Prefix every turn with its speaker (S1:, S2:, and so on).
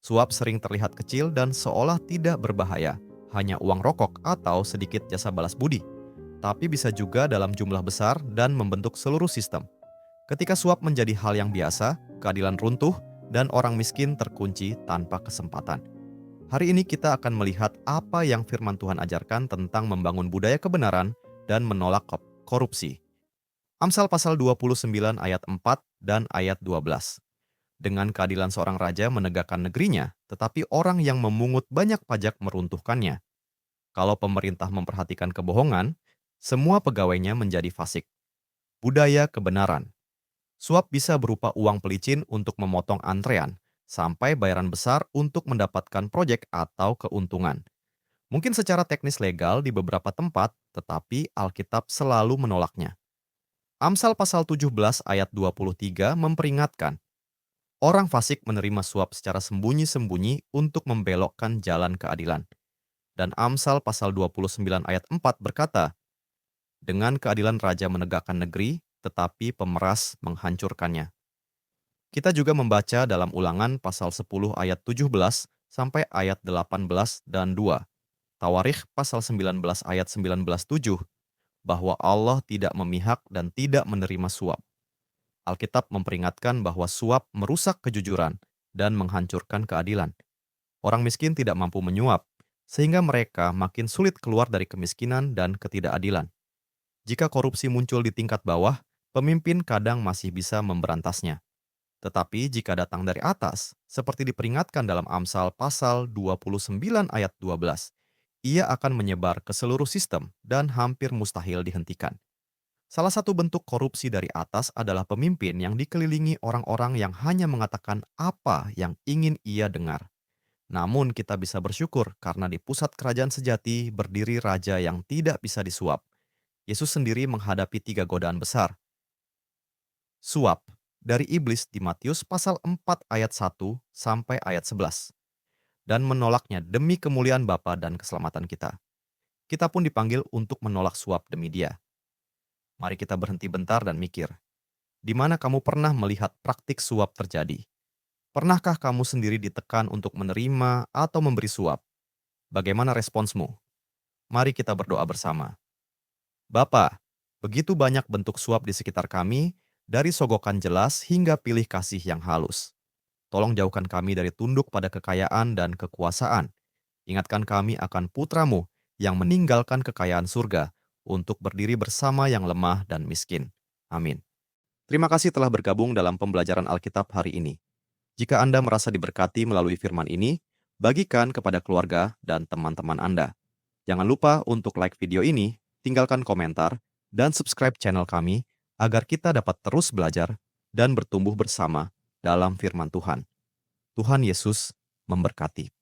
S1: Suap sering terlihat kecil dan seolah tidak berbahaya, hanya uang rokok atau sedikit jasa balas budi. Tapi bisa juga dalam jumlah besar dan membentuk seluruh sistem. Ketika suap menjadi hal yang biasa, keadilan runtuh dan orang miskin terkunci tanpa kesempatan. Hari ini kita akan melihat apa yang firman Tuhan ajarkan tentang membangun budaya kebenaran dan menolak korupsi. Amsal pasal 29 ayat 4 dan ayat 12. Dengan keadilan seorang raja menegakkan negerinya, tetapi orang yang memungut banyak pajak meruntuhkannya. Kalau pemerintah memperhatikan kebohongan, semua pegawainya menjadi fasik. Budaya kebenaran. Suap bisa berupa uang pelicin untuk memotong antrean, sampai bayaran besar untuk mendapatkan proyek atau keuntungan. Mungkin secara teknis legal di beberapa tempat, tetapi Alkitab selalu menolaknya. Amsal pasal 17 ayat 23 memperingatkan, orang fasik menerima suap secara sembunyi-sembunyi untuk membelokkan jalan keadilan. Dan Amsal pasal 29 ayat 4 berkata, dengan keadilan raja menegakkan negeri, tetapi pemeras menghancurkannya. Kita juga membaca dalam Ulangan pasal 10 ayat 17 sampai ayat 18 dan 2, Tawarikh pasal 19 ayat 19:7, bahwa Allah tidak memihak dan tidak menerima suap. Alkitab memperingatkan bahwa suap merusak kejujuran dan menghancurkan keadilan. Orang miskin tidak mampu menyuap, sehingga mereka makin sulit keluar dari kemiskinan dan ketidakadilan. Jika korupsi muncul di tingkat bawah, pemimpin kadang masih bisa memberantasnya. Tetapi jika datang dari atas, seperti diperingatkan dalam Amsal pasal 29 ayat 12, ia akan menyebar ke seluruh sistem dan hampir mustahil dihentikan. Salah satu bentuk korupsi dari atas adalah pemimpin yang dikelilingi orang-orang yang hanya mengatakan apa yang ingin ia dengar. Namun kita bisa bersyukur karena di pusat kerajaan sejati berdiri raja yang tidak bisa disuap. Yesus sendiri menghadapi 3 godaan besar. Suap dari iblis di Matius pasal 4 ayat 1 sampai ayat 11. Dan menolaknya demi kemuliaan Bapa dan keselamatan kita. Kita pun dipanggil untuk menolak suap demi dia. Mari kita berhenti bentar dan mikir. Di mana kamu pernah melihat praktik suap terjadi? Pernahkah kamu sendiri ditekan untuk menerima atau memberi suap? Bagaimana responsmu? Mari kita berdoa bersama. Bapa, begitu banyak bentuk suap di sekitar kami, dari sogokan jelas hingga pilih kasih yang halus. Tolong jauhkan kami dari tunduk pada kekayaan dan kekuasaan. Ingatkan kami akan putramu yang meninggalkan kekayaan surga untuk berdiri bersama yang lemah dan miskin. Amin. Terima kasih telah bergabung dalam pembelajaran Alkitab hari ini. Jika Anda merasa diberkati melalui firman ini, bagikan kepada keluarga dan teman-teman Anda. Jangan lupa untuk like video ini, tinggalkan komentar, dan subscribe channel kami agar kita dapat terus belajar dan bertumbuh bersama dalam firman Tuhan. Tuhan Yesus memberkati.